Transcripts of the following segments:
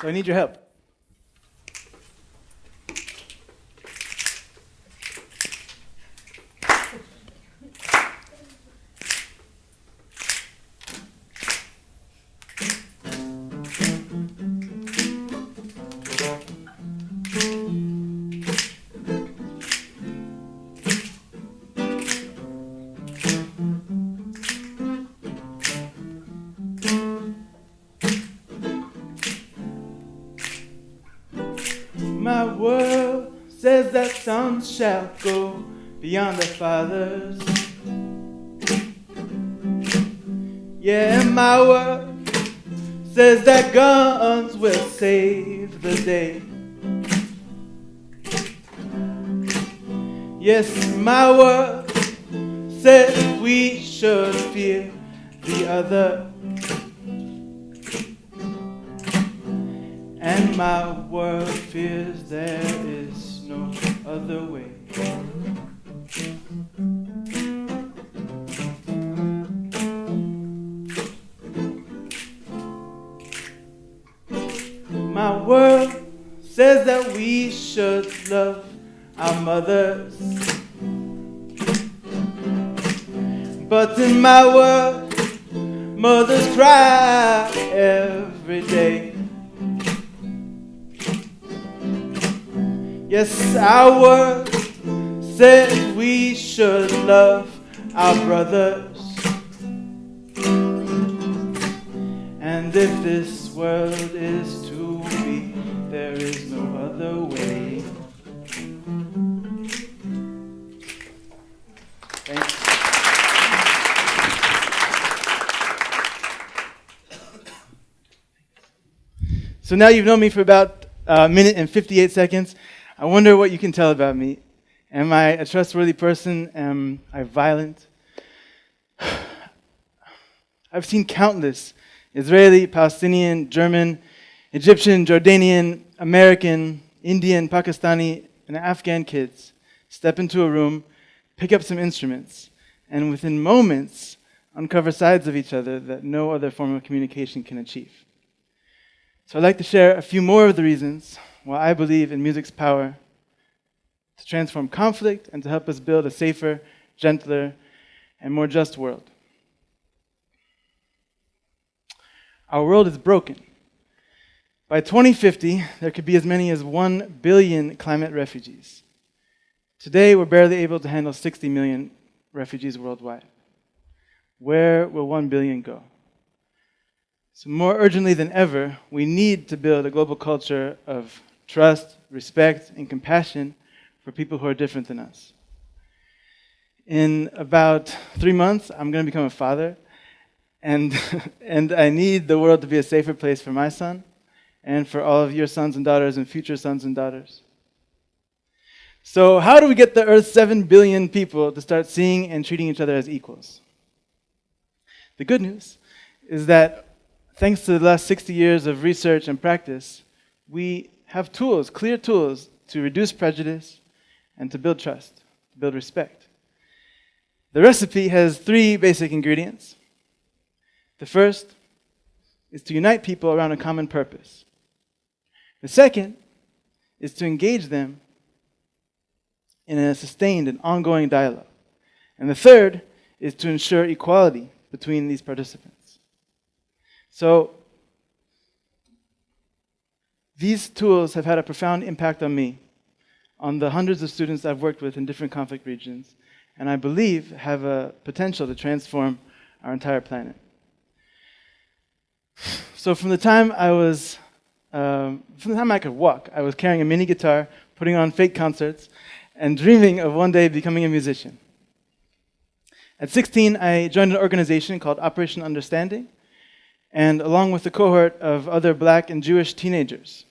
So I need your help. My world says that sons shall go beyond their fathers. Yeah, my world says that guns will save the day. Yes, my world says we should fear the other. And my world fears there is no other way. My world says that we should love our mothers. But in my world, mothers cry every day. Yes, our word says we should love our brothers. And if this world is to be, there is no other way. Thank you. So now you've known me for about a minute and 58 seconds. I wonder what you can tell about me. Am I a trustworthy person? Am I violent? I've seen countless Israeli, Palestinian, German, Egyptian, Jordanian, American, Indian, Pakistani, and Afghan kids step into a room, pick up some instruments, and within moments uncover sides of each other that no other form of communication can achieve. So I'd like to share a few more of the reasons why I believe in music's power to transform conflict and to help us build a safer, gentler, and more just world. Our world is broken. By 2050, there could be as many as 1 billion climate refugees. Today, we're barely able to handle 60 million refugees worldwide. Where will 1 billion go? So more urgently than ever, we need to build a global culture of trust, respect, and compassion for people who are different than us. In about 3 months, I'm going to become a father, and I need the world to be a safer place for my son and for all of your sons and daughters and future sons and daughters. So how do we get the Earth's 7 billion people to start seeing and treating each other as equals? The good news is that thanks to the last 60 years of research and practice, we have tools, clear tools, to reduce prejudice and to build trust, to build respect. The recipe has 3 basic ingredients. The first is to unite people around a common purpose. The second is to engage them in a sustained and ongoing dialogue. And the third is to ensure equality between these participants. So, these tools have had a profound impact on me, on the hundreds of students I've worked with in different conflict regions, and I believe have a potential to transform our entire planet. So from the time I could walk, I was carrying a mini guitar, putting on fake concerts, and dreaming of one day becoming a musician. At 16, I joined an organization called Operation Understanding, and along with a cohort of other Black and Jewish teenagers,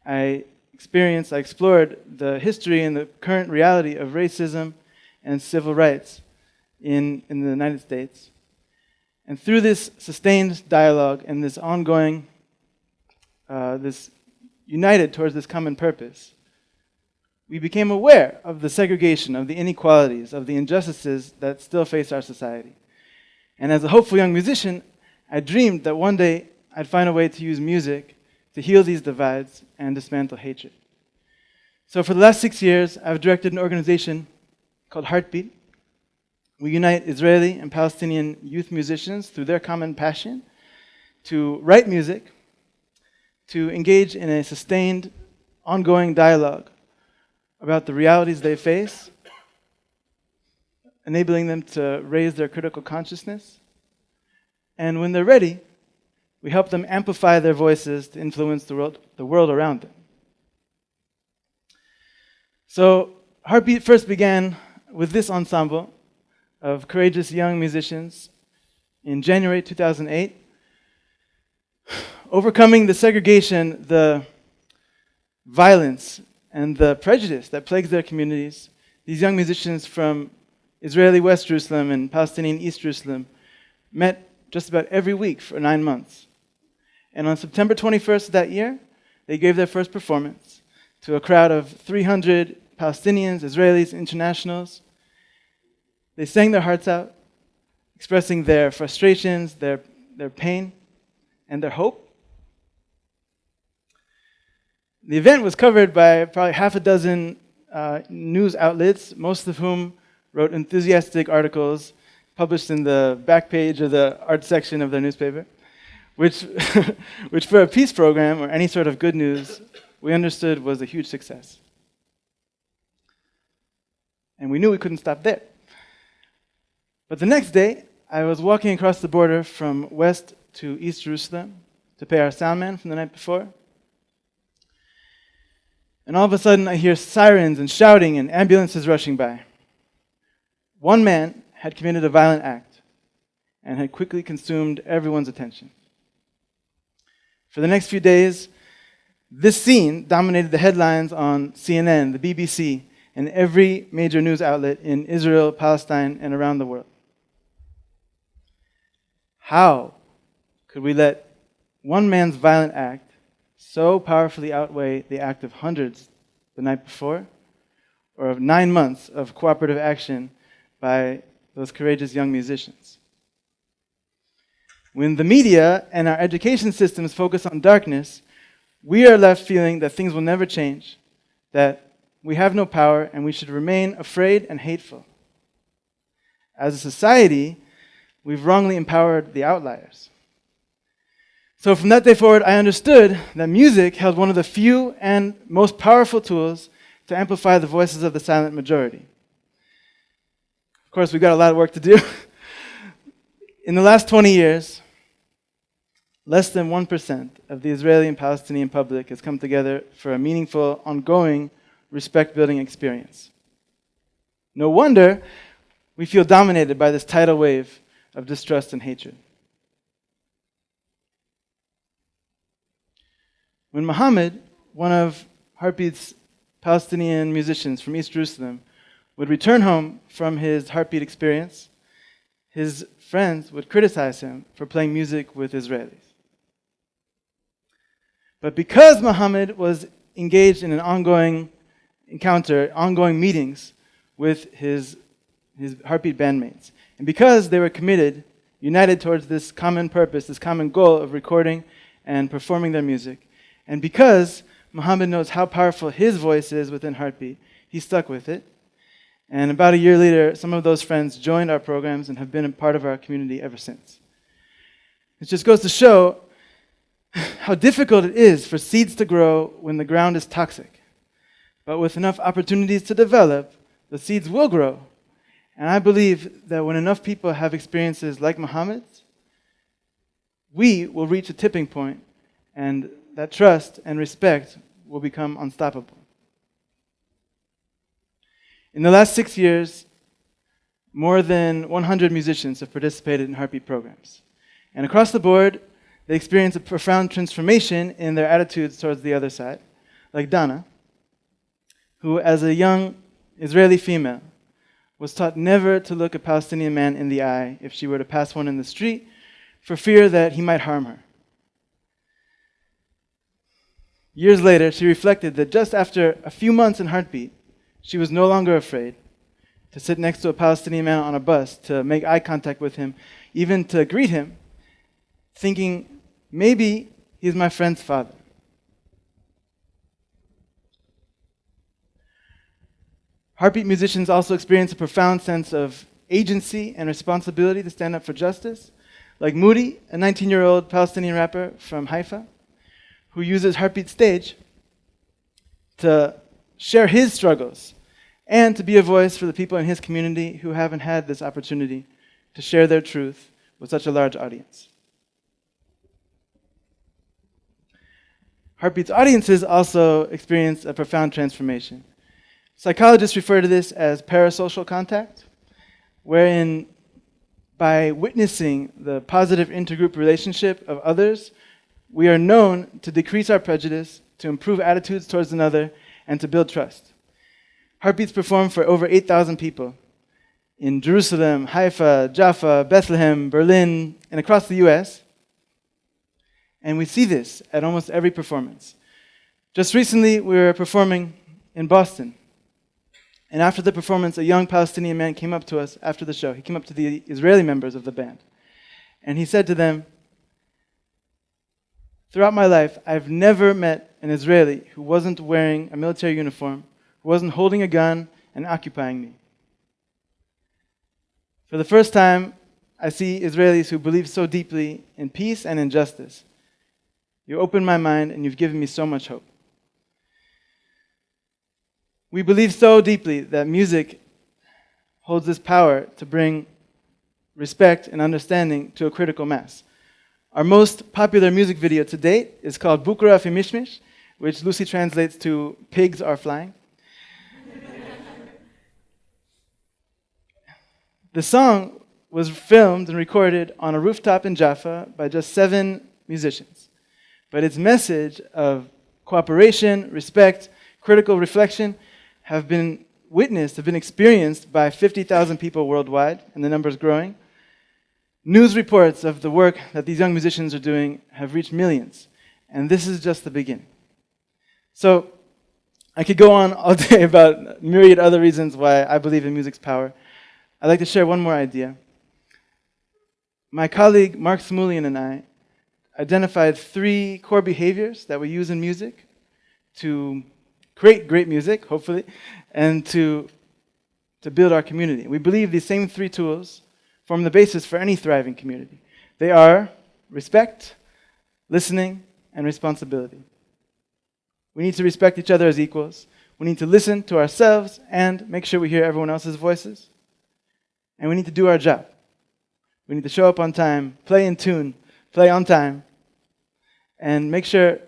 I explored the history and the current reality of racism and civil rights in the United States. And through this sustained dialogue and this ongoing, this united towards this common purpose, we became aware of the segregation, of the inequalities, of the injustices that still face our society. And as a hopeful young musician, I dreamed that one day I'd find a way to use music to heal these divides and dismantle hatred. So for the last 6 years, I've directed an organization called Heartbeat. We unite Israeli and Palestinian youth musicians through their common passion to write music, to engage in a sustained, ongoing dialogue about the realities they face, enabling them to raise their critical consciousness. And when they're ready, we help them amplify their voices to influence the world around them. So Heartbeat first began with this ensemble of courageous young musicians in January 2008, overcoming the segregation, the violence, and the prejudice that plagues their communities. These young musicians from Israeli West Jerusalem and Palestinian East Jerusalem met just about every week for 9 months. And on September 21st of that year, they gave their first performance to a crowd of 300 Palestinians, Israelis, internationals. They sang their hearts out, expressing their frustrations, their pain, and their hope. The event was covered by probably half a dozen news outlets, most of whom wrote enthusiastic articles published in the back page of the art section of their newspaper, which for a peace program or any sort of good news, we understood was a huge success. And we knew we couldn't stop there. But the next day, I was walking across the border from West to East Jerusalem to pay our sound man from the night before. And all of a sudden, I hear sirens and shouting and ambulances rushing by. One man had committed a violent act and had quickly consumed everyone's attention. For the next few days, this scene dominated the headlines on CNN, the BBC, and every major news outlet in Israel, Palestine, and around the world. How could we let one man's violent act so powerfully outweigh the act of hundreds the night before, or of 9 months of cooperative action by those courageous young musicians? When the media and our education systems focus on darkness, we are left feeling that things will never change, that we have no power, and we should remain afraid and hateful. As a society, we've wrongly empowered the outliers. So from that day forward, I understood that music held one of the few and most powerful tools to amplify the voices of the silent majority. Of course, we've got a lot of work to do. In the last 20 years, less than 1% of the Israeli and Palestinian public has come together for a meaningful, ongoing, respect-building experience. No wonder we feel dominated by this tidal wave of distrust and hatred. When Muhammad, one of Heartbeat's Palestinian musicians from East Jerusalem, would return home from his Heartbeat experience, his friends would criticize him for playing music with Israelis. But because Muhammad was engaged in an ongoing encounter, ongoing meetings with his Heartbeat bandmates, and because they were committed, united towards this common purpose, this common goal of recording and performing their music, and because Muhammad knows how powerful his voice is within Heartbeat, he stuck with it. And about a year later, some of those friends joined our programs and have been a part of our community ever since. It just goes to show how difficult it is for seeds to grow when the ground is toxic. But with enough opportunities to develop, the seeds will grow. And I believe that when enough people have experiences like Muhammad's, we will reach a tipping point, and that trust and respect will become unstoppable. In the last 6 years, more than 100 musicians have participated in Heartbeat programs. And across the board, they experience a profound transformation in their attitudes towards the other side, like Dana, who, as a young Israeli female, was taught never to look a Palestinian man in the eye if she were to pass one in the street, for fear that he might harm her. Years later, she reflected that just after a few months in Heartbeat, she was no longer afraid to sit next to a Palestinian man on a bus, to make eye contact with him, even to greet him, thinking, maybe he's my friend's father. Heartbeat musicians also experience a profound sense of agency and responsibility to stand up for justice, like Moody, a 19-year-old Palestinian rapper from Haifa, who uses Heartbeat stage to share his struggles and to be a voice for the people in his community who haven't had this opportunity to share their truth with such a large audience. Heartbeat's audiences also experience a profound transformation. Psychologists refer to this as parasocial contact, wherein by witnessing the positive intergroup relationship of others, we are known to decrease our prejudice, to improve attitudes towards another, and to build trust. Heartbeats perform for over 8,000 people in Jerusalem, Haifa, Jaffa, Bethlehem, Berlin, and across the US. And we see this at almost every performance. Just recently, we were performing in Boston. And after the performance, a young Palestinian man came up to us after the show. He came up to the Israeli members of the band. And he said to them, "Throughout my life, I've never met an Israeli who wasn't wearing a military uniform, who wasn't holding a gun and occupying me. For the first time, I see Israelis who believe so deeply in peace and in justice. You opened my mind and you've given me so much hope." We believe so deeply that music holds this power to bring respect and understanding to a critical mass. Our most popular music video to date is called Bukra Fi Mishmish, which loosely translates to "Pigs Are Flying." The song was filmed and recorded on a rooftop in Jaffa by just 7 musicians. But its message of cooperation, respect, critical reflection have been witnessed, have been experienced by 50,000 people worldwide, and the number is growing. News reports of the work that these young musicians are doing have reached millions, and this is just the beginning. So I could go on all day about myriad other reasons why I believe in music's power. I'd like to share one more idea. My colleague Mark Smulian and I identified 3 core behaviors that we use in music to create great music, hopefully, and to build our community. We believe these same 3 tools form the basis for any thriving community. They are respect, listening, and responsibility. We need to respect each other as equals. We need to listen to ourselves and make sure we hear everyone else's voices. And we need to do our job. We need to show up on time, play in tune, play on time, and make sure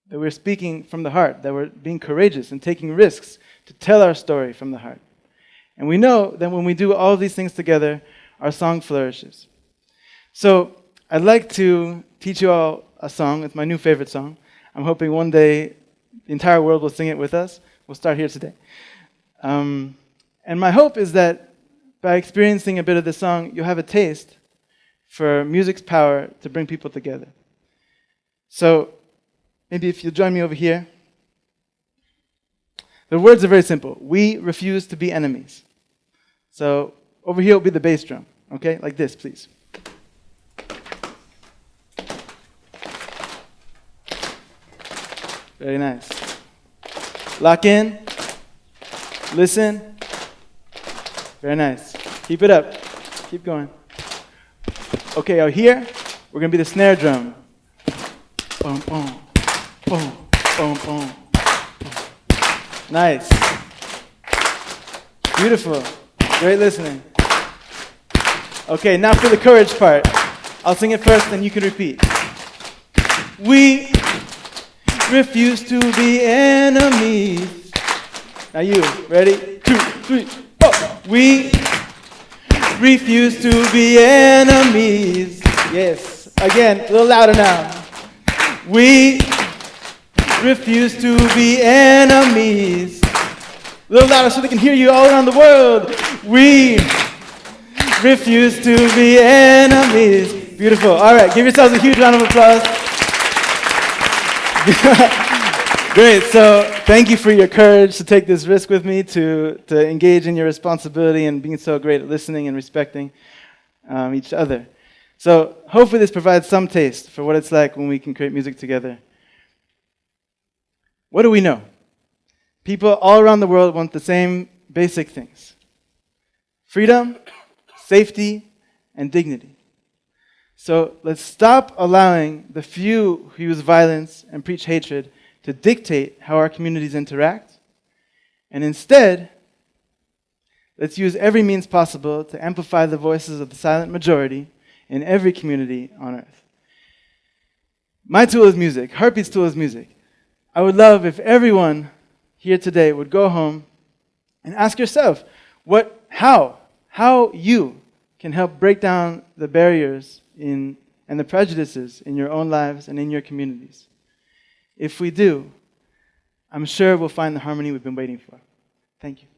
that we're speaking from the heart, that we're being courageous and taking risks to tell our story from the heart. And we know that when we do all of these things together, our song flourishes. So I'd like to teach you all a song. It's my new favorite song. I'm hoping one day the entire world will sing it with us. We'll start here today. And my hope is that by experiencing a bit of this song, you'll have a taste for music's power to bring people together. So maybe if you'll join me over here. The words are very simple. We refuse to be enemies. So over here will be the bass drum. Okay? Like this, please. Very nice. Lock in. Listen. Very nice. Keep it up. Keep going. Okay, out here, we're going to be the snare drum. Boom, boom. Boom, boom, boom. Nice. Beautiful. Great listening. Okay, now for the courage part. I'll sing it first, and you can repeat. We refuse to be enemies. Now you, ready? 2, 3, 4. We refuse to be enemies. Yes. Again, a little louder now. We refuse to be enemies. A little louder so they can hear you all around the world. We refuse to be enemies. Beautiful. All right, give yourselves a huge round of applause. Great. So thank you for your courage to take this risk with me, to engage in your responsibility and being so great at listening and respecting each other. So hopefully this provides some taste for what it's like when we can create music together. What do we know? People all around the world want the same basic things: freedom, safety, and dignity. So let's stop allowing the few who use violence and preach hatred to dictate how our communities interact, and instead, let's use every means possible to amplify the voices of the silent majority in every community on earth. My tool is music. Heartbeat's tool is music. I would love if everyone here today would go home and ask yourself how you can help break down the barriers and the prejudices in your own lives and in your communities. If we do, I'm sure we'll find the harmony we've been waiting for. Thank you.